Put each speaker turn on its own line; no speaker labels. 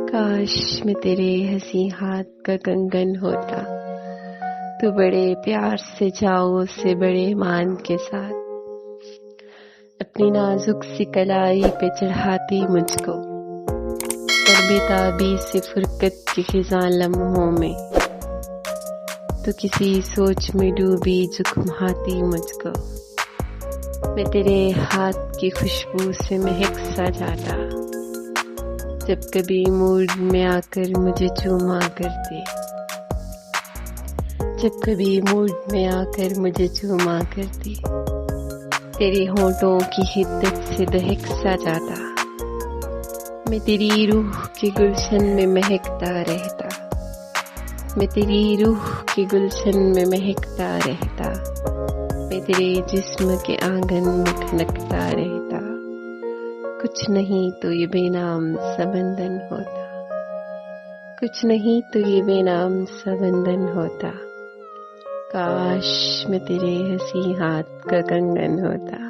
काश मैं तेरे हंसी हाथ का कंगन होता, तू बड़े प्यार से चाओ से बड़े मान के साथ अपनी नाजुक सी कलाई पे चढ़ाती मुझको, और बेताबी से फुरकत की खिज़ां लम्हों में तो किसी सोच में डूबी जो घुमाती मुझको। मैं तेरे हाथ की खुशबू से महक सा जाता, जब कभी मूड में आकर मुझे चूमा करती, जब कभी मूड में आकर मुझे चूमा करती। तेरे होठों की हिद्दत से दहक सा जाता, मैं तेरी रूह के गुलशन में महकता रहता, मैं तेरी रूह के गुलशन में महकता रहता, मैं तेरे जिस्म के आंगन में खनकता रहता। कुछ नहीं तो ये बेनाम सा बंधन होता, कुछ नहीं तो ये बेनाम सा बंधन होता। काश मैं तेरे हंसी हाथ का कंगन होता।